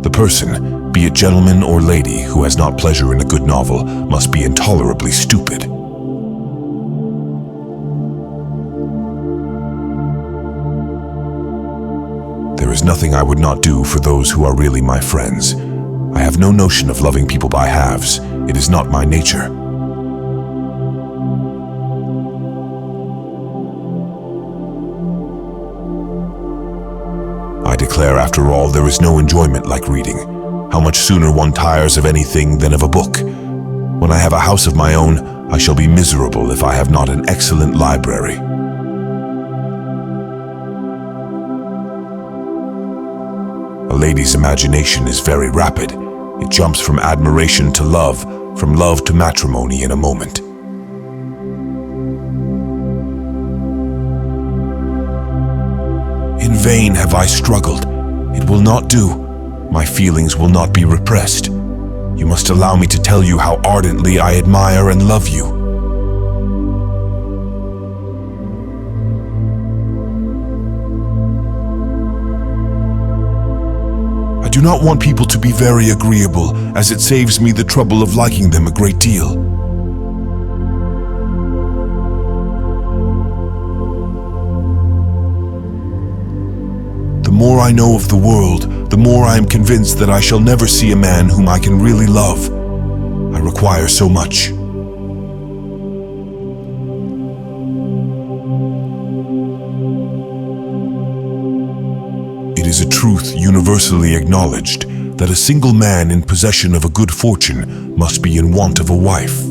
The person, be it gentleman or lady, who has not pleasure in a good novel must be intolerably stupid. There is nothing I would not do for those who are really my friends. I have no notion of loving people by halves. It is not my nature. I declare, after all, there is no enjoyment like reading. How much sooner one tires of anything than of a book. When I have a house of my own, I shall be miserable if I have not an excellent library. A lady's imagination is very rapid. It jumps from admiration to love, from love to matrimony in a moment. In vain have I struggled. It will not do. My feelings will not be repressed. You must allow me to tell you how ardently I admire and love you. I do not want people to be very agreeable, as it saves me the trouble of liking them a great deal. The more I know of the world, the more I am convinced that I shall never see a man whom I can really love. I require so much. It is a truth universally acknowledged that a single man in possession of a good fortune must be in want of a wife.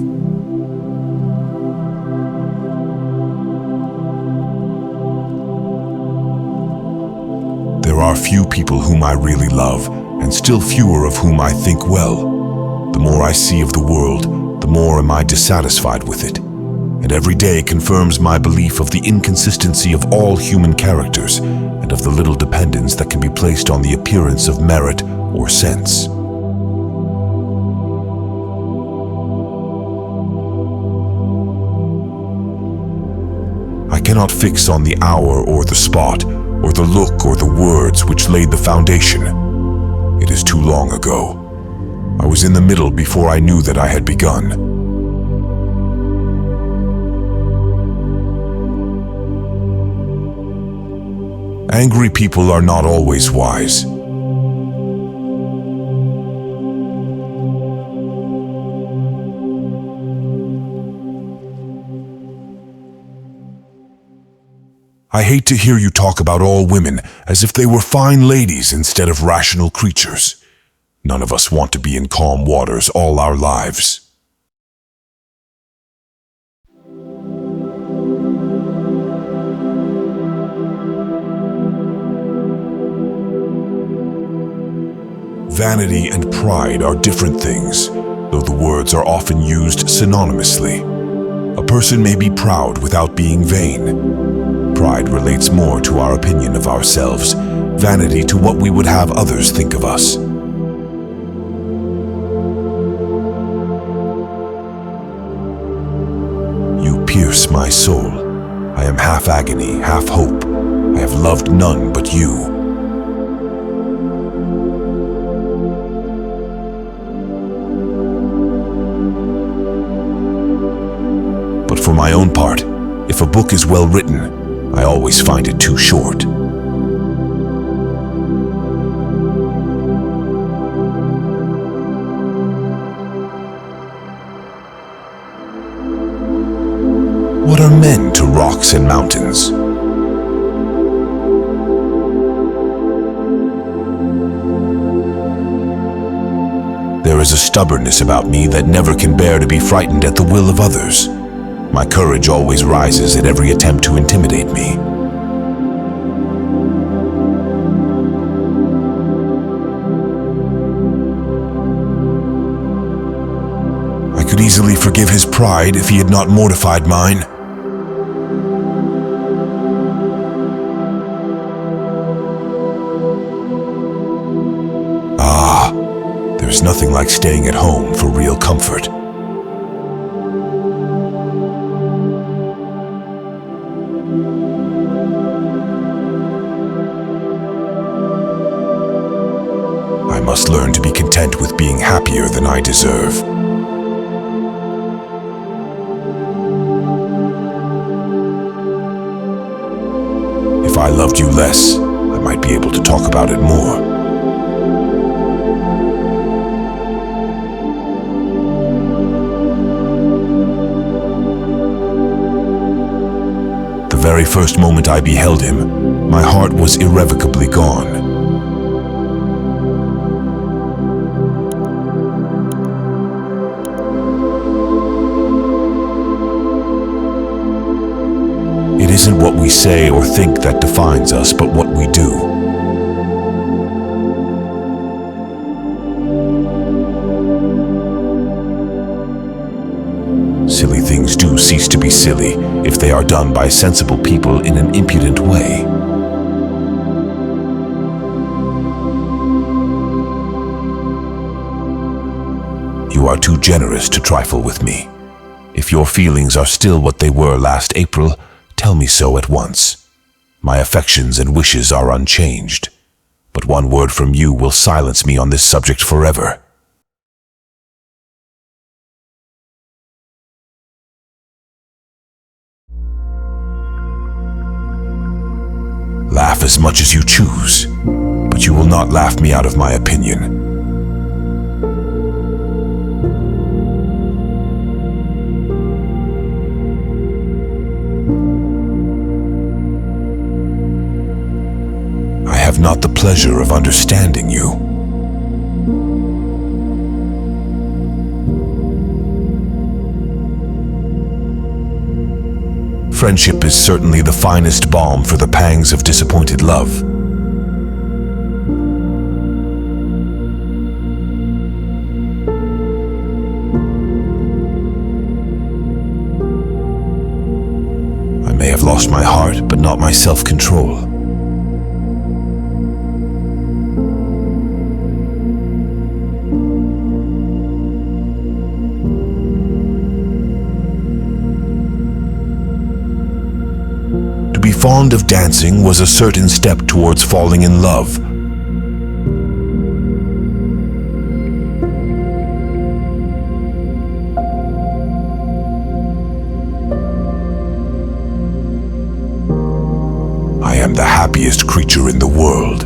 There are few people whom I really love, and still fewer of whom I think well. The more I see of the world, the more am I dissatisfied with it, and every day confirms my belief of the inconsistency of all human characters, and of the little dependence that can be placed on the appearance of merit or sense. I cannot fix on the hour or the spot, or the look or the words which laid the foundation. It is too long ago. I was in the middle before I knew that I had begun. Angry people are not always wise. I hate to hear you talk about all women as if they were fine ladies instead of rational creatures. None of us want to be in calm waters all our lives. Vanity and pride are different things, though the words are often used synonymously. A person may be proud without being vain. Pride relates more to our opinion of ourselves, vanity to what we would have others think of us. You pierce my soul. I am half agony, half hope. I have loved none but you. But for my own part, if a book is well written, I always find it too short. What are men to rocks and mountains? There is a stubbornness about me that never can bear to be frightened at the will of others. My courage always rises at every attempt to intimidate me. I could easily forgive his pride if he had not mortified mine. There's nothing like staying at home for real comfort. I must content with being happier than I deserve. If I loved you less, I might be able to talk about it more. The very first moment I beheld him, my heart was irrevocably gone. It isn't what we say or think that defines us, but what we do. Silly things do cease to be silly if they are done by sensible people in an impudent way. You are too generous to trifle with me. If your feelings are still what they were last April, tell me so at once. My affections and wishes are unchanged, but one word from you will silence me on this subject forever. Laugh as much as you choose, but you will not laugh me out of my opinion. I have not the pleasure of understanding you. Friendship is certainly the finest balm for the pangs of disappointed love. I may have lost my heart, but not my self-control. To be fond of dancing was a certain step towards falling in love. I am the happiest creature in the world.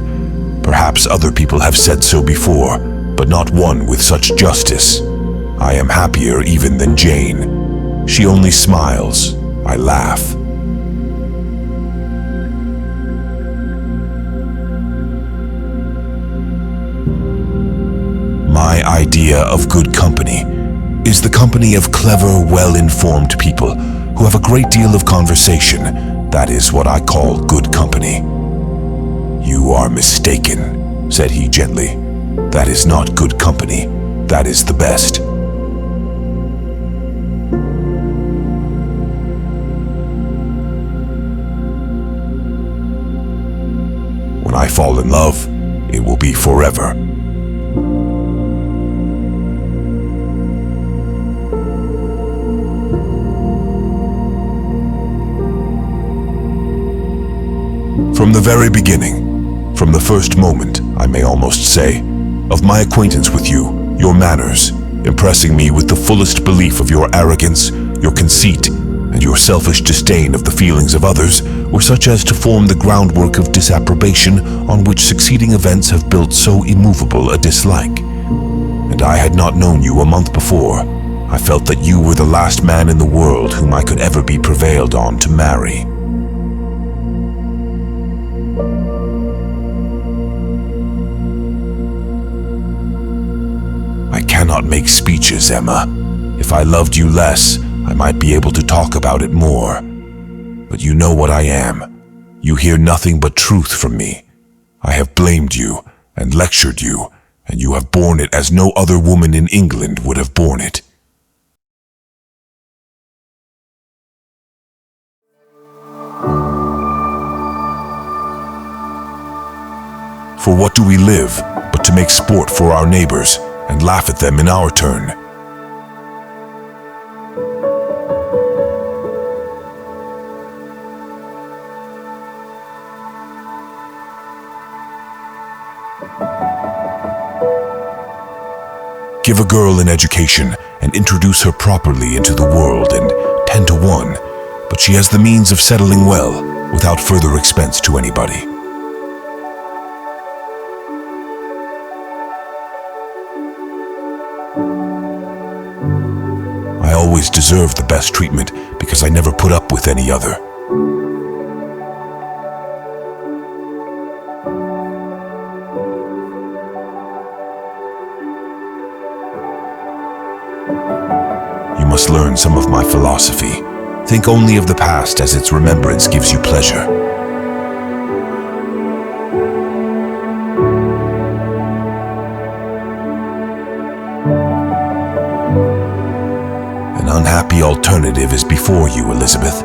Perhaps other people have said so before, but not one with such justice. I am happier even than Jane. She only smiles. I laugh. My idea of good company is the company of clever, well-informed people who have a great deal of conversation. That is what I call good company. You are mistaken, said he gently. That is not good company. That is the best. When I fall in love, it will be forever. From the very beginning, from the first moment, I may almost say, of my acquaintance with you, your manners, impressing me with the fullest belief of your arrogance, your conceit, and your selfish disdain of the feelings of others, were such as to form the groundwork of disapprobation on which succeeding events have built so immovable a dislike. And I had not known you a month before. I felt that you were the last man in the world whom I could ever be prevailed on to marry. I cannot make speeches, Emma. If I loved you less, I might be able to talk about it more. But you know what I am. You hear nothing but truth from me. I have blamed you and lectured you, and you have borne it as no other woman in England would have borne it. For what do we live but to make sport for our neighbors and laugh at them in our turn? Give a girl an education and introduce her properly into the world, and 10 to 1, but she has the means of settling well without further expense to anybody. I always deserve the best treatment because I never put up with any other. You must learn some of my philosophy. Think only of the past, as its remembrance gives you pleasure. An unhappy alternative is before you, Elizabeth.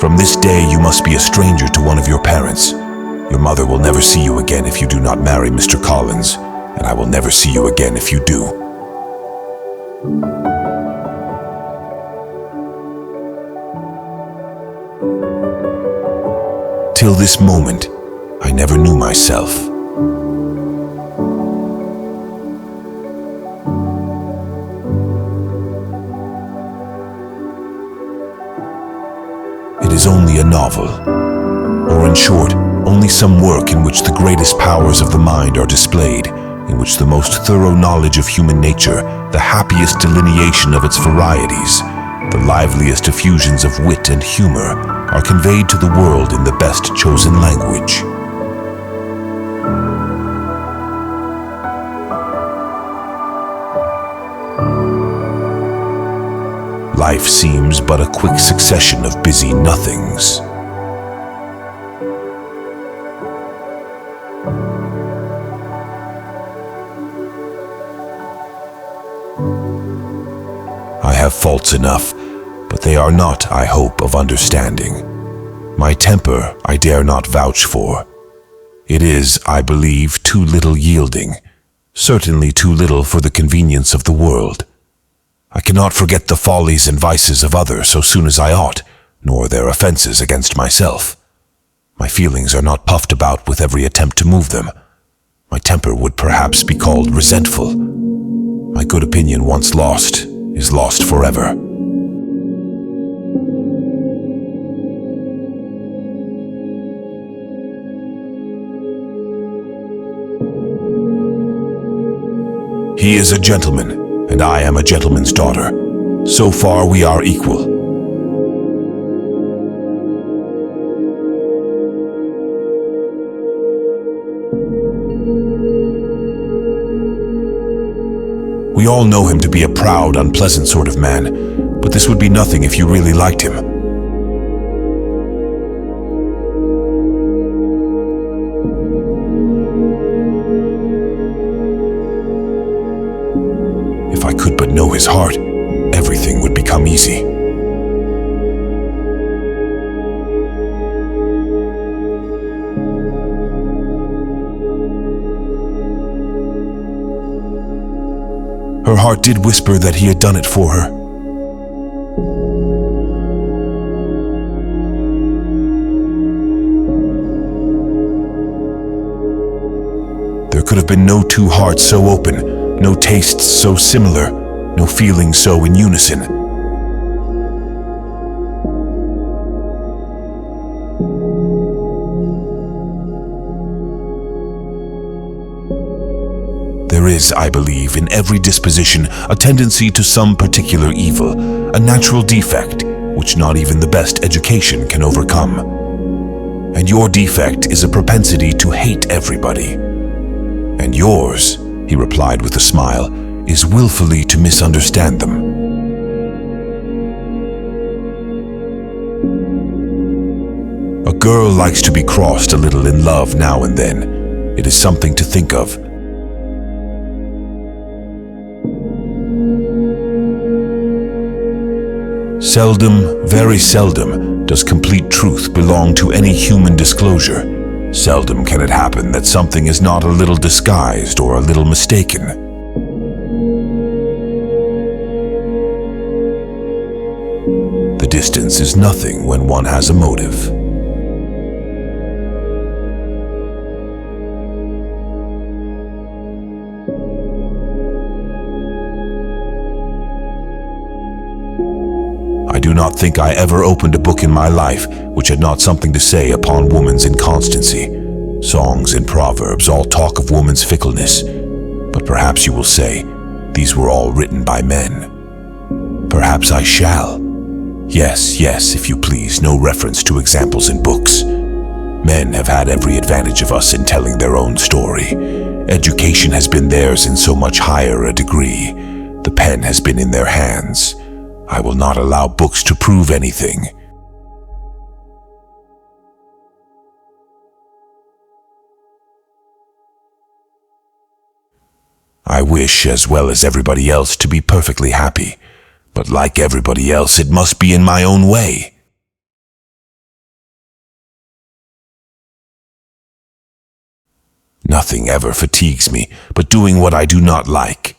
From this day, you must be a stranger to one of your parents. Your mother will never see you again if you do not marry Mr. Collins, and I will never see you again if you do. Till this moment, I never knew myself. It is only a novel, or in short, only some work in which the greatest powers of the mind are displayed, in which the most thorough knowledge of human nature, the happiest delineation of its varieties, the liveliest effusions of wit and humor, are conveyed to the world in the best chosen language. Life seems but a quick succession of busy nothings. I have faults enough, but they are not, I hope, of understanding. My temper I dare not vouch for. It is, I believe, too little yielding, certainly too little for the convenience of the world. I cannot forget the follies and vices of others so soon as I ought, nor their offenses against myself. My feelings are not puffed about with every attempt to move them. My temper would perhaps be called resentful. My good opinion once lost is lost forever. He is a gentleman, and I am a gentleman's daughter. So far we are equal. We all know him to be a proud, unpleasant sort of man, but this would be nothing if you really liked him. If I could but know his heart, everything would become easy. Her heart did whisper that he had done it for her. There could have been no two hearts so open, no tastes so similar, no feelings so in unison. There is, I believe, in every disposition a tendency to some particular evil, a natural defect, which not even the best education can overcome. And your defect is a propensity to hate everybody. And yours, he replied with a smile, is willfully to misunderstand them. A girl likes to be crossed a little in love now and then. It is something to think of. Seldom, very seldom, does complete truth belong to any human disclosure. Seldom can it happen that something is not a little disguised or a little mistaken. The distance is nothing when one has a motive. not think I ever opened a book in my life which had not something to say upon woman's inconstancy. Songs and proverbs all talk of woman's fickleness, but perhaps you will say, these were all written by men. Perhaps I shall. Yes, if you please, no reference to examples in books. Men have had every advantage of us in telling their own story. Education has been theirs in so much higher a degree. The pen has been in their hands. I will not allow books to prove anything. I wish, as well as everybody else, to be perfectly happy. But like everybody else, it must be in my own way. Nothing ever fatigues me but doing what I do not like.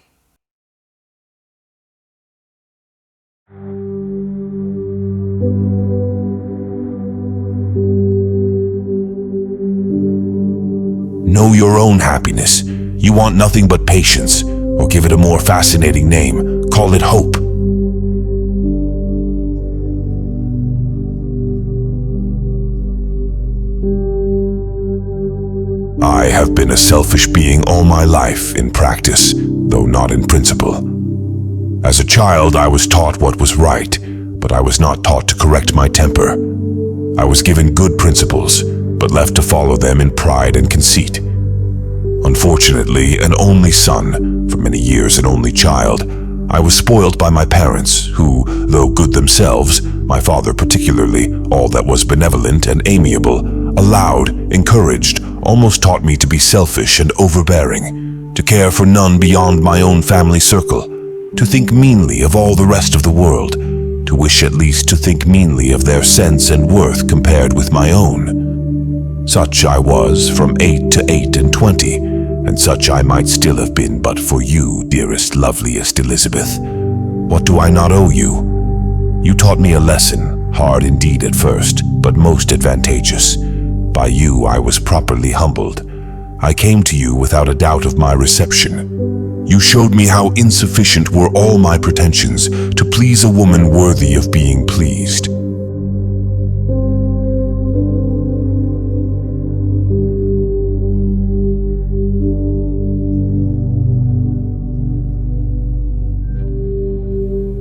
Know your own happiness. You want nothing but patience, or give it a more fascinating name, call it hope. I have been a selfish being all my life in practice, though not in principle. As a child, I was taught what was right, but I was not taught to correct my temper. I was given good principles, but left to follow them in pride and conceit. Unfortunately, an only son, for many years an only child, I was spoiled by my parents, who, though good themselves, my father particularly, all that was benevolent and amiable, allowed, encouraged, almost taught me to be selfish and overbearing, to care for none beyond my own family circle, to think meanly of all the rest of the world, to wish at least to think meanly of their sense and worth compared with my own. Such I was from 8 to 8 and 20, and such I might still have been but for you, dearest, loveliest Elizabeth. What do I not owe you? You taught me a lesson, hard indeed at first, but most advantageous. By you I was properly humbled. I came to you without a doubt of my reception. You showed me how insufficient were all my pretensions to please a woman worthy of being pleased.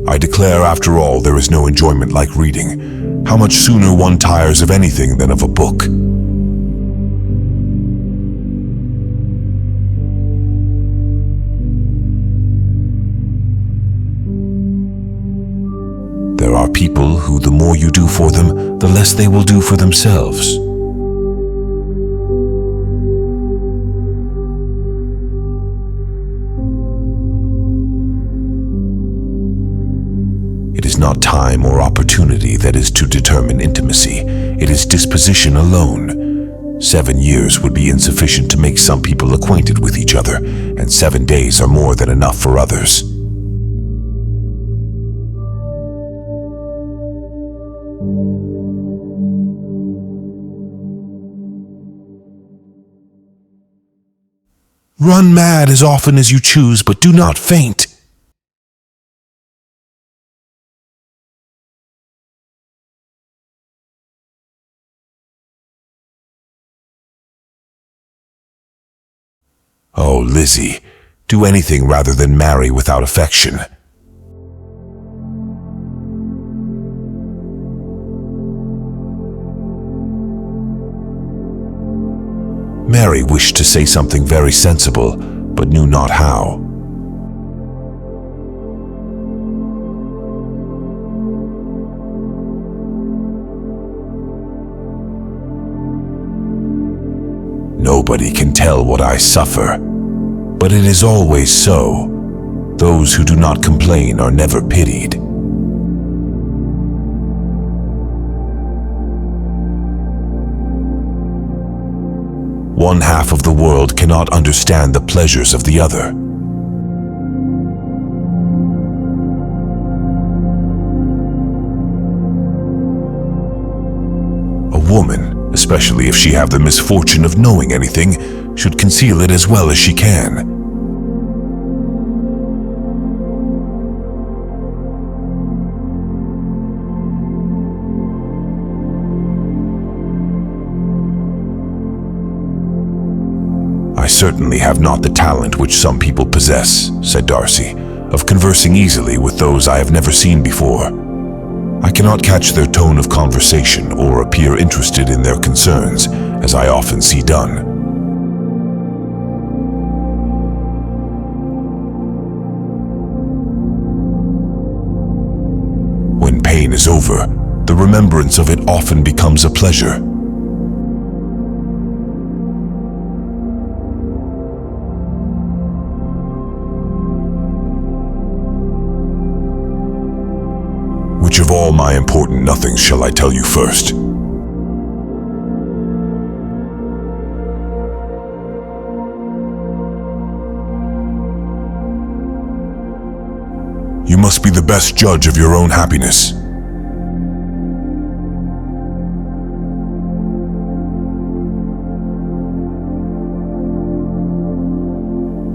I declare, after all, there is no enjoyment like reading. How much sooner one tires of anything than of a book. There are people who, the more you do for them, the less they will do for themselves. It is not time or opportunity that is to determine intimacy. It is disposition alone. 7 years would be insufficient to make some people acquainted with each other, and 7 days are more than enough for others. Run mad as often as you choose, but do not faint. Oh, Lizzie, do anything rather than marry without affection. Mary wished to say something very sensible, but knew not how. Nobody can tell what I suffer, but it is always so. Those who do not complain are never pitied. One half of the world cannot understand the pleasures of the other. A woman, especially if she have the misfortune of knowing anything, should conceal it as well as she can. "I certainly have not the talent which some people possess," said Darcy, "of conversing easily with those I have never seen before. I cannot catch their tone of conversation or appear interested in their concerns, as I often see done." When pain is over, the remembrance of it often becomes a pleasure. Which of all my important nothings shall I tell you first? You must be the best judge of your own happiness.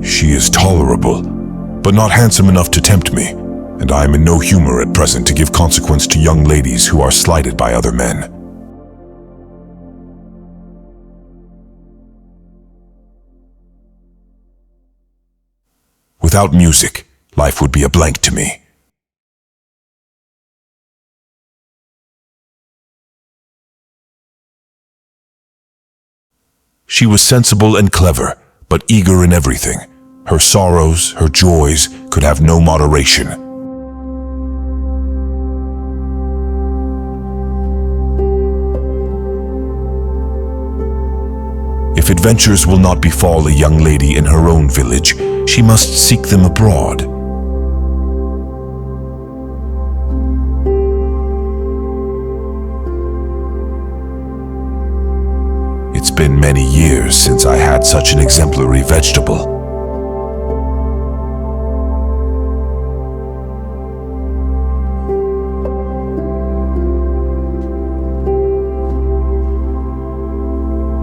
She is tolerable, but not handsome enough to tempt me, and I am in no humor at present to give consequence to young ladies who are slighted by other men. Without music, life would be a blank to me. She was sensible and clever, but eager in everything. Her sorrows, her joys, could have no moderation. If adventures will not befall a young lady in her own village, she must seek them abroad. It's been many years since I had such an exemplary vegetable.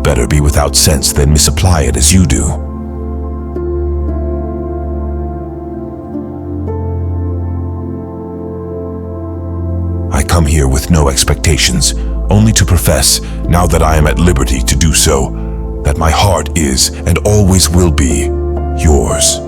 Better be without sense than misapply it as you do. I come here with no expectations, only to profess, now that I am at liberty to do so, that my heart is and always will be yours.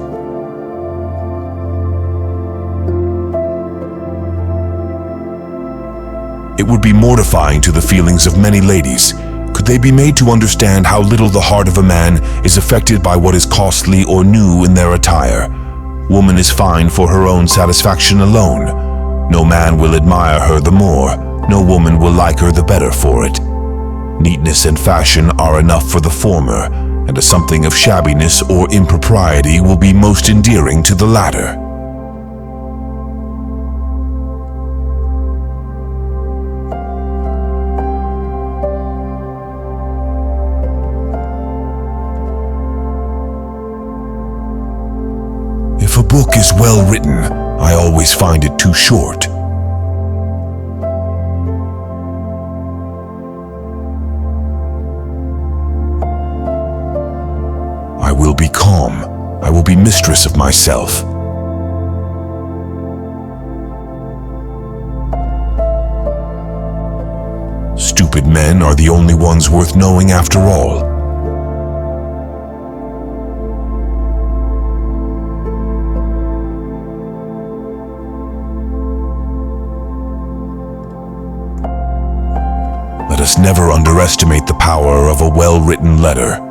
It would be mortifying to the feelings of many ladies could they be made to understand how little the heart of a man is affected by what is costly or new in their attire. Woman is fine for her own satisfaction alone. No man will admire her the more, no woman will like her the better for it. Neatness and fashion are enough for the former, and a something of shabbiness or impropriety will be most endearing to the latter. If a book is well written, I always find it too short. I will be calm. I will be mistress of myself. Stupid men are the only ones worth knowing after all. Let us never underestimate the power of a well-written letter.